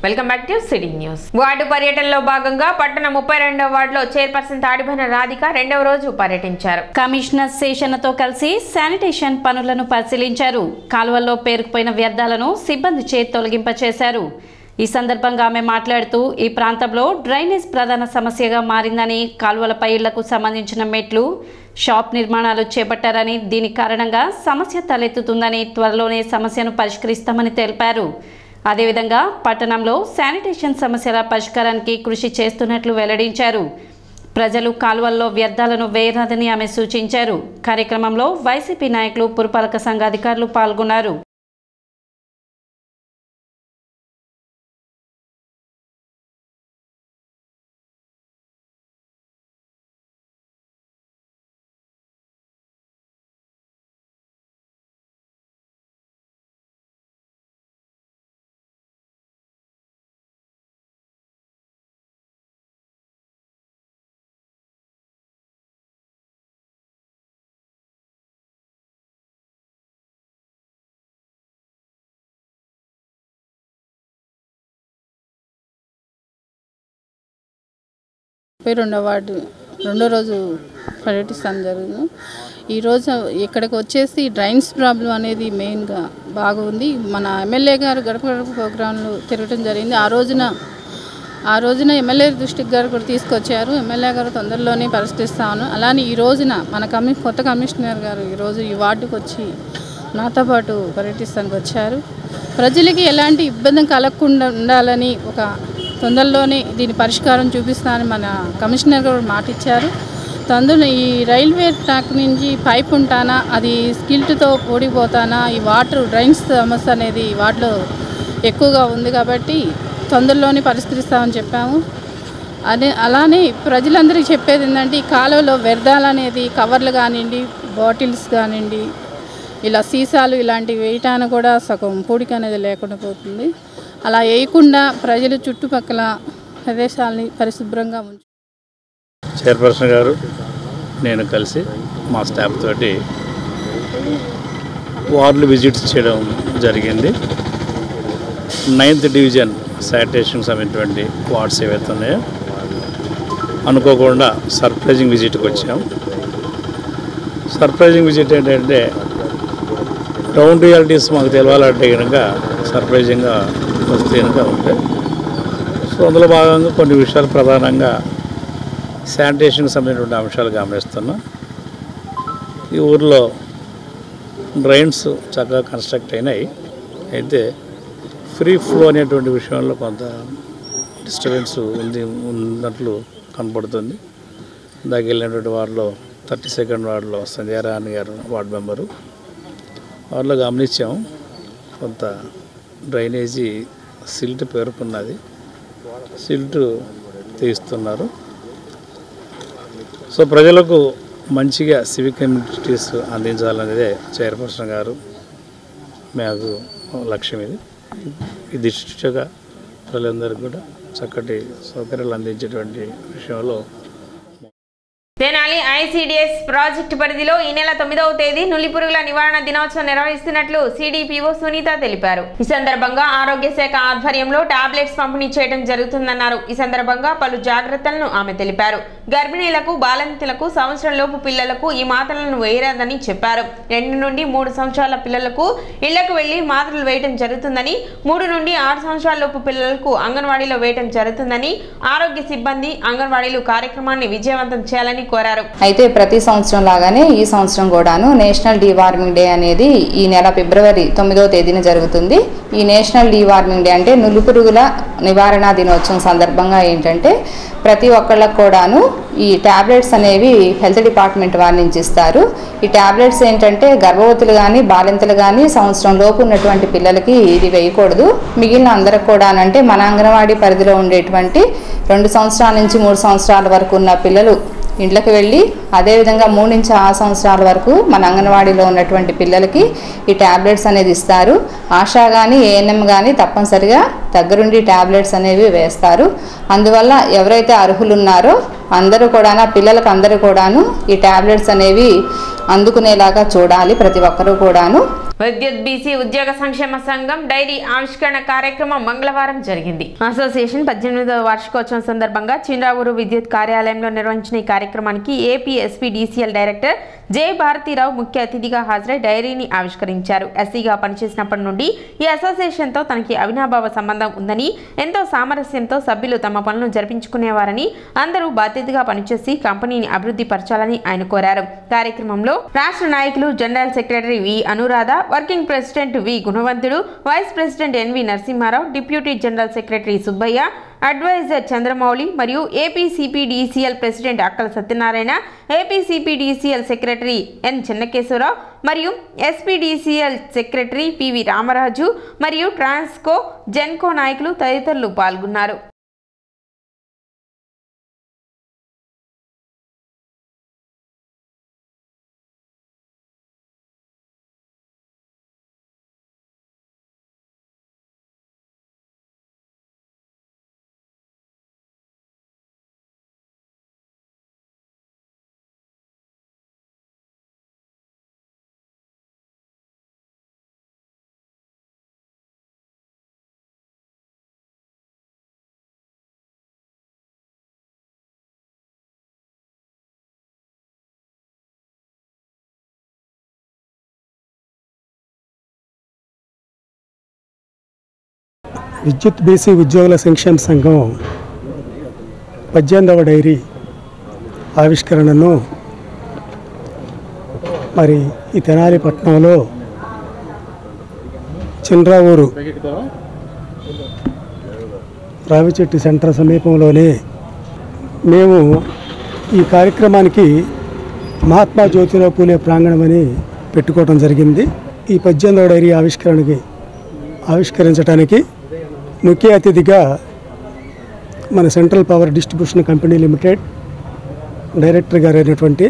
Welcome back to city news. Ward పర్యటనలో భాగంగా పట్టణ 32వ వార్డులో చైర్పర్సన్ తాడిబోయిన రాధిక రెండవ రోజు పర్యటించారు. కమిషనర్ శేషన్నతో కలిసి శానిటేషన్ పనులను పరిశీలించారు. కాలువల్లో పేరుకుపోయిన వ్యర్థాలను సిబ్బంది చే తొలగింపచేశారు. ఈ సందర్భంగా ఆమె మాట్లాడుతూ ఈ ప్రాంతంలో డ్రైనేజ్ ప్రధాన సమస్యగా మారిందని, కాలువలపై ఇళ్లకు సంబంధించిన మెట్లు, షాప్ నిర్మాణాలు చేపట్టారని, దీని కారణంగా సమస్య తలెత్తుతుందని, త్వరలోనే సమస్యను పరిష్కరిస్తామని తెలిపారు. అదేవిధంగా పట్టణంలో శానిటేషన్ సమస్యల పరిష్కారానికి కృషి చేస్తున్నట్లు వెల్లడించారు. ప్రజలు కాలువల్లో వ్యర్థాలను వేయరాదని ఆమె సూచించారు. కార్యక్రమంలో వైసీపీ నాయకులు, పురపాలక సంఘ అధికారులు పాల్గొన్నారు. రెండో వార్డు రెండో రోజు పర్యటిస్తాను జరిగింది. ఈరోజు ఇక్కడికి వచ్చేసి డ్రైన్స్ ప్రాబ్లం అనేది మెయిన్గా బాగుంది. మన ఎమ్మెల్యే గారు గడప గడప ప్రోగ్రాంలు తిరగటం జరిగింది. ఆ రోజున ఎమ్మెల్యే దృష్టికి గారు కూడా తీసుకొచ్చారు. ఎమ్మెల్యే గారు తొందరలోనే పరిష్కరిస్తాను. అలానే ఈ రోజున మన కొత్త కమిషనర్ గారు ఈరోజు ఈ వార్డుకు వచ్చి నాతో పాటు పర్యటిస్తానికి వచ్చారు. ప్రజలకి ఎలాంటి ఇబ్బంది కలగకుండా ఉండాలని తొందరలోనే దీని పరిష్కారం చూపిస్తానని మన కమిషనర్ గారు మాట ఇచ్చారు. తొందరలో ఈ రైల్వే ట్రాక్ నుంచి పైప్ ఉంటానా, అది స్కిల్ట్తో ఓడిపోతానా, ఈ వాటర్ డ్రైన్స్ సమస్య అనేది వాటిలో ఎక్కువగా ఉంది కాబట్టి తొందరలోనే పరిష్కరిస్తామని చెప్పాము. అలానే ప్రజలందరికీ చెప్పేది ఏంటంటే, ఈ కాలువలో వ్యర్థాలు అనేది కవర్లు కానివ్వండి, బాటిల్స్ కానివ్వండి, ఇలా సీసాలు ఇలాంటివి వేయటానికి కూడా సగం పూడిక అనేది లేకుండా పోతుంది. అలా వేయకుండా ప్రజలు చుట్టుపక్కల ప్రదేశాలని పరిశుభ్రంగా ఉంచు. చైర్పర్సన్ గారు నేను కలిసి మా స్టాఫ్ తోటి వార్డులు విజిట్స్ చేయడం జరిగింది. 9th డివిజన్ శానిటేషన్కి సంబంధించినటువంటి వార్డ్స్ ఏవైతే ఉన్నాయో అనుకోకుండా సర్ప్రైజింగ్ విజిట్కి వచ్చాం. సర్ప్రైజింగ్ విజిట్ ఏంటంటే, గ్రౌండ్ రియాలిటీస్ మాకు తెలవాలంటే కనుక సర్ప్రైజింగ్గా వస్తే కనుక ఉంటాయి. సో అందులో భాగంగా కొన్ని విషయాలు ప్రధానంగా శానిటేషన్కి సంబంధించినటువంటి అంశాలు గమనిస్తున్నాం. ఈ ఊర్లో డ్రైన్స్ చక్కగా కన్స్ట్రక్ట్ అయినాయి. అయితే ఫ్రీ ఫ్లో అనేటువంటి విషయంలో కొంత డిస్టర్బెన్స్ ఉన్నట్లు కనపడుతుంది. ఇందాక వెళ్ళినటువంటి వార్డులో 32nd వార్డులో సంధ్యారాణి గారు వార్డు మెంబరు వారిలో గమనించాం. కొంత డ్రైనేజీ సిల్ట్ పేరుకున్నది, సిల్ట్ తీస్తున్నారు. సో ప్రజలకు మంచిగా సివిక్ కమ్యూనిటీస్ అందించాలనేదే చైర్పర్సన్ గారు మాకు లక్ష్యం. ఈ దృష్టిగా ప్రజలందరికీ కూడా చక్కటి సౌకర్యాలు అందించేటువంటి విషయంలో తెనాలి ఐసిడిఎస్ ప్రాజెక్టు పరిధిలో ఈ నెల 9వ తేదీ నులిపురుగుల నివారణ దినోత్సవం నిర్వహిస్తున్నట్లు సిడిపిఓ సునీత తెలిపారు. ఈ సందర్భంగా ఆరోగ్య శాఖ ఆధ్వర్యంలో టాబ్లెట్స్ పంపిణీ చేయడం జరుగుతుందన్నారు. ఈ సందర్భంగా పలు జాగ్రత్తలను ఆమె తెలిపారు. గర్భిణీలకు, బాలింతలకు, సంవత్సరంలోపు పిల్లలకు ఈ మాత్రలను వేయరాదని చెప్పారు. 2 నుండి 3 సంవత్సరాల పిల్లలకు ఇళ్లకు వెళ్లి మాత్రలు వేయడం జరుగుతుందని, 3 నుండి 6 సంవత్సరాలలోపు పిల్లలకు అంగన్వాడీలో వేయడం జరుగుతుందని, ఆరోగ్య సిబ్బంది అంగన్వాడీలు కార్యక్రమాన్ని విజయవంతం చేయాలని కోరారు. అయితే ప్రతి సంవత్సరం లాగానే ఈ సంవత్సరం కూడాను నేషనల్ డీవార్మింగ్ డే అనేది ఈ నెల ఫిబ్రవరి 9వ తేదీన జరుగుతుంది. ఈ నేషనల్ డీవార్మింగ్ డే అంటే నులిపురుగుల నివారణ దినోత్సవం సందర్భంగా ఏంటంటే, ప్రతి ఒక్కళ్ళకు కూడాను ఈ ట్యాబ్లెట్స్ అనేవి హెల్త్ డిపార్ట్మెంట్ వారి నుంచి ఇస్తారు. ఈ ట్యాబ్లెట్స్ ఏంటంటే గర్భవతులు కానీ, బాలింతలు కానీ, సంవత్సరం లోపు ఉన్నటువంటి పిల్లలకి ఇది వేయకూడదు. మిగిలిన అందరికి కూడానంటే మన అంగన్వాడీ పరిధిలో ఉండేటువంటి 2 సంవత్సరాల నుంచి 3 సంవత్సరాల వరకు ఉన్న పిల్లలు ఇంట్లోకి వెళ్ళి, అదేవిధంగా 3 నుంచి 6 సంవత్సరాల వరకు మన అంగన్వాడీలో ఉన్నటువంటి పిల్లలకి ఈ ట్యాబ్లెట్స్ అనేది ఇస్తారు. ఆశా కానీ, ఏఎన్ఎం కానీ తప్పనిసరిగా దగ్గరుండి ట్యాబ్లెట్స్ అనేవి వేస్తారు. అందువల్ల ఎవరైతే అర్హులు ఉన్నారో అందరూ కూడా, పిల్లలకు అందరూ కూడాను ఈ ట్యాబ్లెట్స్ అనేవి అందుకునేలాగా చూడాలి ప్రతి ఒక్కరూ కూడాను. విద్యుత్ బీసీ ఉద్యోగ సంక్షేమ సంఘం డైరీ ఆవిష్కరణ కార్యక్రమం మంగళవారం జరిగింది. అసోసియేషన్ 18వ వార్షికోత్సవం సందర్భంగా చిన్రావూరు విద్యుత్ కార్యాలయంలో నిర్వహించిన ఈ కార్యక్రమానికి ఏపీ ఎస్పీడీసీఎల్ డైరెక్టర్ జె భారతీరావు ముఖ్య అతిథిగా హాజరై డైరీని ఆవిష్కరించారు. ఎస్సీగా పనిచేసినప్పటి నుండి ఈ అసోసియేషన్తో తనకి అవినాభావ సంబంధం ఉందని, ఎంతో సామరస్యంతో సభ్యులు తమ పనులను జరిపించుకునేవారని, అందరూ బాధ్యతగా పనిచేసి కంపెనీని అభివృద్ధి పరచాలని ఆయన కోరారు. కార్యక్రమంలో రాష్ట్ర నాయకులు general secretary V Anuradha, working president V Gunavanthudu, vice president N V Narasimharao, deputy general secretary Subbaiah, adviser Chandramouli మరియు APCPDCL president Akkala Satyanarayana, APCPDCL secretary N Chennakeswararao మరియు ఎస్పీడీసీఎల్ సెక్రటరీ పివి రామరాజు మరియు ట్రాన్స్కో, జెన్కో నాయకులు తదితరులు పాల్గొన్నారు. విద్యుత్ బీసీ ఉద్యోగుల సంక్షేమ సంఘం 18వ డైరీ ఆవిష్కరణను మరి ఈ తెనాలి పట్టణంలో చిన్రావూరు రావిచెట్టు సెంటర్ సమీపంలోనే మేము ఈ కార్యక్రమానికి మహాత్మా జ్యోతిరావు పూలే ప్రాంగణమని పెట్టుకోవడం జరిగింది. ఈ 18వ డైరీ ఆవిష్కరించడానికి ముఖ్య అతిథిగా మన central power distribution company limited director గారు అయినటువంటి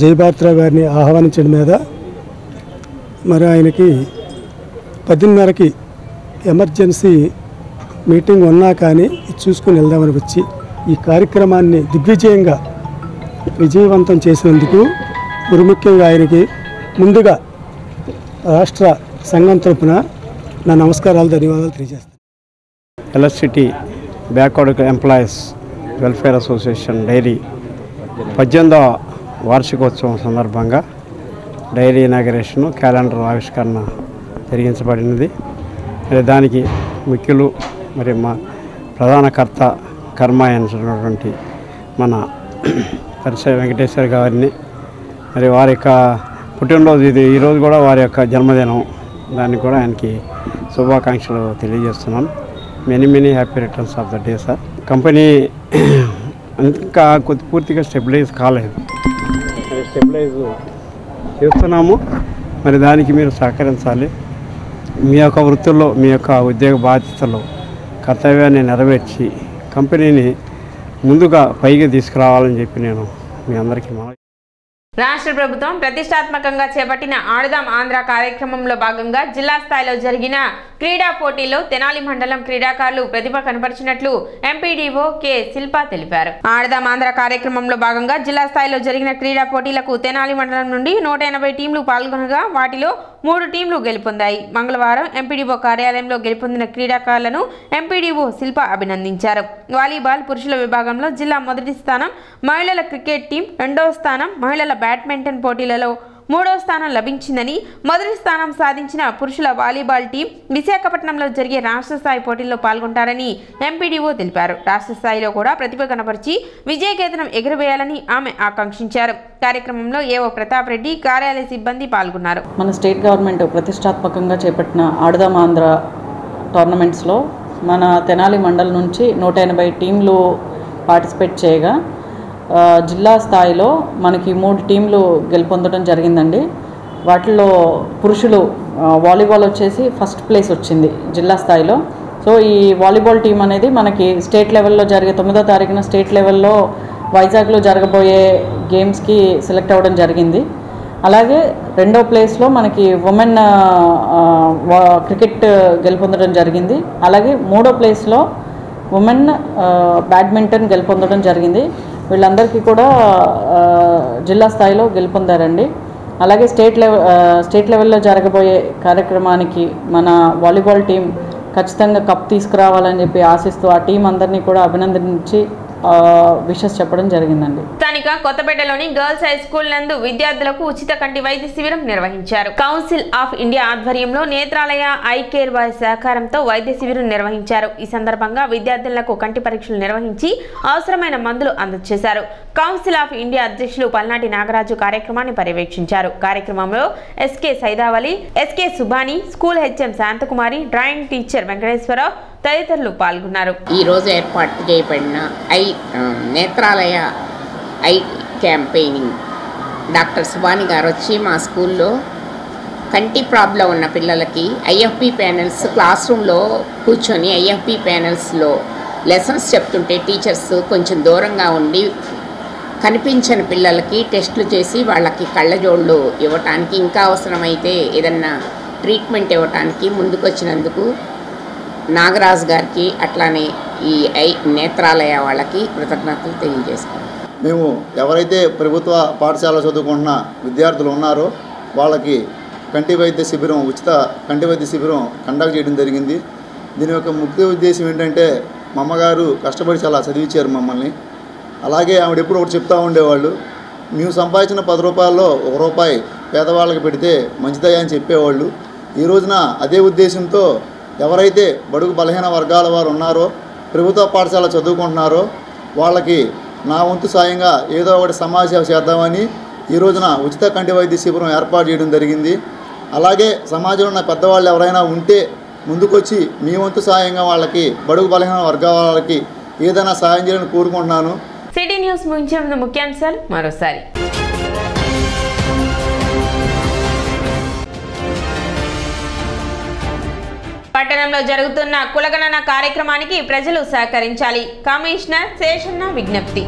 జయభారతరావు గారిని ఆహ్వానించడం మీద మరి ఆయనకి 10:30కి ఎమర్జెన్సీ మీటింగ్ ఉన్నా కానీ చూసుకుని వెళ్దామని వచ్చి ఈ కార్యక్రమాన్ని విజయవంతం చేసినందుకు ముఖ్యంగా ఆయనకి ముందుగా రాష్ట్ర సంఘం తరపున నా నమస్కారాలు, ధన్యవాదాలు తెలియజేస్తాను. Electricity backward employees welfare association diary 18వ వార్షికోత్సవం సందర్భంగా డైరీ ఇనాగరేషను, క్యాలెండర్ ఆవిష్కరణ జరిగించబడినది. మరి దానికి ముఖ్యులు మరి మా ప్రధాన కర్మాయనటువంటి మన పరిసర వెంకటేశ్వర గారిని, మరి వారి యొక్క పుట్టినరోజు ఇది, ఈరోజు కూడా వారి యొక్క జన్మదినం, దానికి కూడా ఆయనకి శుభాకాంక్షలు తెలియజేస్తున్నాను. Many happy returns of the day sir. Company ఇంకా పూర్తిగా స్టెబిలైజ్ కాలేదు, స్టెబిలైజ్ చేస్తున్నాము. మరి దానికి మీరు సహకరించాలి. మీ యొక్క వృత్తుల్లో, మీ యొక్క ఉద్యోగ బాధ్యతలు, కర్తవ్యాన్ని నెరవేర్చి కంపెనీని ముందుగా పైకి తీసుకురావాలని చెప్పి నేను మీ అందరికీ రాష్ట్ర ప్రభుత్వం ప్రతిష్టాత్మకంగా చేపట్టిన ఆడదాం ఆంధ్ర కార్యక్రమంలో భాగంగా జిల్లా స్థాయిలో జరిగిన క్రీడా పోటీల్లో తెనాలి మండలం క్రీడాకారులు ప్రతిభ కనపరిచినట్లు ఎంపీడీఓ కె శిల్ప తెలిపారు. ఆడదాం ఆంధ్ర కార్యక్రమంలో భాగంగా జిల్లా స్థాయిలో జరిగిన క్రీడా పోటీలకు తెనాలి మండలం నుండి 180 టీంలు పాల్గొనగా వాటిలో 3 టీంలు గెలుపొందాయి. మంగళవారం ఎంపీడీఓ కార్యాలయంలో గెలుపొందిన క్రీడాకారులను ఎంపీడీఓ శిల్ప అభినందించారు. వాలీబాల్ పురుషుల విభాగంలో జిల్లా మొదటి స్థానం, మహిళల క్రికెట్ టీం 2వ స్థానం, మహిళల బ్యాడ్మింటన్ పోటీలలో 3వ స్థానం లభించిందని, మొదటి స్థానం సాధించిన పురుషుల వాలీబాల్ టీం విశాఖపట్నంలో జరిగే రాష్ట్ర స్థాయి పోటీల్లో పాల్గొంటారని ఎంపీడీఓ తెలిపారు. రాష్ట్ర స్థాయిలో కూడా ప్రతిభ కనపరిచి విజయకేతనం ఎగురవేయాలని ఆమె ఆకాంక్షించారు. కార్యక్రమంలో ఏవో ప్రతాప్ రెడ్డి, కార్యాలయ సిబ్బంది పాల్గొన్నారు. మన స్టేట్ గవర్నమెంట్ ప్రతిష్టాత్మకంగా చేపట్టిన ఆడదాం ఆంధ్ర టోర్నమెంట్స్లో మన తెనాలి మండలం నుంచి 180 టీంలు పార్టిసిపేట్ చేయగా జిల్లా స్థాయిలో మనకి 3 టీంలు గెలుపొందడం జరిగిందండి. వాటిలో పురుషులు వాలీబాల్ వచ్చేసి ఫస్ట్ ప్లేస్ వచ్చింది జిల్లా స్థాయిలో. సో ఈ వాలీబాల్ టీం అనేది మనకి స్టేట్ లెవెల్లో జరిగే 9వ తారీఖున స్టేట్ లెవెల్లో వైజాగ్లో జరగబోయే గేమ్స్కి సెలెక్ట్ అవ్వడం జరిగింది. అలాగే రెండో ప్లేస్లో మనకి ఉమెన్ క్రికెట్ గెలుపొందడం జరిగింది. అలాగే మూడో ప్లేస్లో ఉమెన్ బ్యాడ్మింటన్ గెలుపొందడం జరిగింది. వీళ్ళందరికీ కూడా జిల్లా స్థాయిలో గెలుపొందారండి. అలాగే స్టేట్ లెవెల్లో జరగబోయే కార్యక్రమానికి మన వాలీబాల్ టీం ఖచ్చితంగా కప్ తీసుకురావాలని చెప్పి ఆశిస్తూ ఆ టీం అందరినీ కూడా అభినందించి విషెస్ చెప్పడం జరిగిందండి. స్థానిక కొత్తపేటలోని గర్ల్స్ హై స్కూల్ నందు విద్యార్థులకు ఉచిత కంటి వైద్య శిబిరం నిర్వహించారు. కౌన్సిల్ ఆఫ్ ఇండియా ఆధ్వర్యంలో నేత్రాలయ ఐ కేర్ వారి సహకారంతో వైద్య శిబిరం నిర్వహించారు. ఈ సందర్భంగా విద్యార్థులకు కంటి పరీక్షలు నిర్వహించి అవసరమైన మందులు అందజేశారు. కౌన్సిల్ ఆఫ్ ఇండియా అధ్యక్షులు పల్నాటి నాగరాజు కార్యక్రమాన్ని పర్యవేక్షించారు. కార్యక్రమంలో SK Saidavali, SK Subani, school HM Shanthakumari, drawing teacher Venkateswararao తదితరులు పాల్గొన్నారు. ఈరోజు ఏర్పాటు చేయబడిన Netralaya eye campaigning doctor Subani గారు వచ్చి మా స్కూల్లో కంటి ప్రాబ్లం ఉన్న పిల్లలకి ఐఎఫ్పి ప్యానెల్స్ క్లాస్ రూమ్లో కూర్చొని ఐఎఫ్పి ప్యానెల్స్లో లెసన్స్ చెప్తుంటే టీచర్స్ కొంచెం దూరంగా ఉండి కనిపించని పిల్లలకి టెస్టులు చేసి వాళ్ళకి కళ్ళజోళ్ళు ఇవ్వటానికి, ఇంకా అవసరమైతే ఏదన్నా ట్రీట్మెంట్ ఇవ్వటానికి ముందుకొచ్చినందుకు నాగరాజు గారికి అట్లానే ఈ నేత్రాలయ వాళ్ళకి కృతజ్ఞతలు తెలియజేసుకున్నాం. మేము ఎవరైతే ప్రభుత్వ పాఠశాల చదువుకుంటున్న విద్యార్థులు ఉన్నారో వాళ్ళకి కంటి వైద్య శిబిరం, ఉచిత కంటి వైద్య శిబిరం కండక్ట్ చేయడం జరిగింది. దీని యొక్క ముఖ్య ఉద్దేశం ఏంటంటే మా అమ్మగారు కష్టపడి చాలా చదివించారు మమ్మల్ని. అలాగే ఆవిడ ఎప్పుడు ఒకటి చెప్తూ ఉండేవాళ్ళు, మేము సంపాదించిన 10 రూపాయల్లో 1 రూపాయి పేదవాళ్ళకి పెడితే మంచిదయ్యా అని చెప్పేవాళ్ళు. ఈ రోజున అదే ఉద్దేశంతో ఎవరైతే బడుగు బలహీన వర్గాల వారు ఉన్నారో, ప్రభుత్వ పాఠశాల చదువుకుంటున్నారో వాళ్ళకి నా వంతు సాయంగా ఏదో ఒకటి సమాజ సేవ చేద్దామని ఈ రోజున ఉచిత కంటి వైద్య శిబిరం ఏర్పాటు చేయడం జరిగింది. అలాగే సమాజంలో ఉన్న పెద్దవాళ్ళు ఎవరైనా ఉంటే ముందుకొచ్చి మీ వంతు సాయంగా వాళ్ళకి బడుగు బలహీన వర్గాల వాళ్ళకి ఏదైనా సాయం చేయాలని కోరుకుంటున్నాను. సిటీ న్యూస్ ముగించే ముందు ముఖ్యాంశాలు మరోసారి. పట్టణంలో జరుగుతున్న కులగణన కార్యక్రమానికి ప్రజలు సహకరించాలి. కమిషనర్ శేషన్న విజ్ఞప్తి.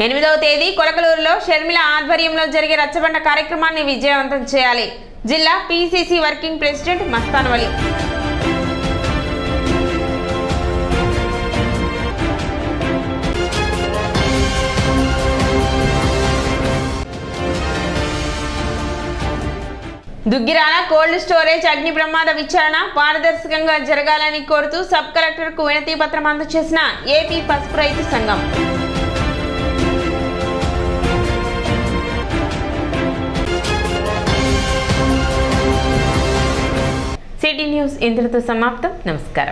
ఎనిమిదవ తేదీ కొలకలూరులో షర్మిల ఆధ్వర్యంలో జరిగే రచ్చబండ కార్యక్రమాన్ని విజయవంతం చేయాలి. జిల్లా PCC working president Mastanvali. Duggirala cold storage అగ్ని ప్రమాద విచారణ పారదర్శకంగా జరగాలని కోరుతూ సబ్ కలెక్టర్కు వినతి పత్రం అందజేసిన ఏపీ పసుపు రైతు సంఘం. సిటీ న్యూస్ ఇంతటితో సమాప్తం. నమస్కారం.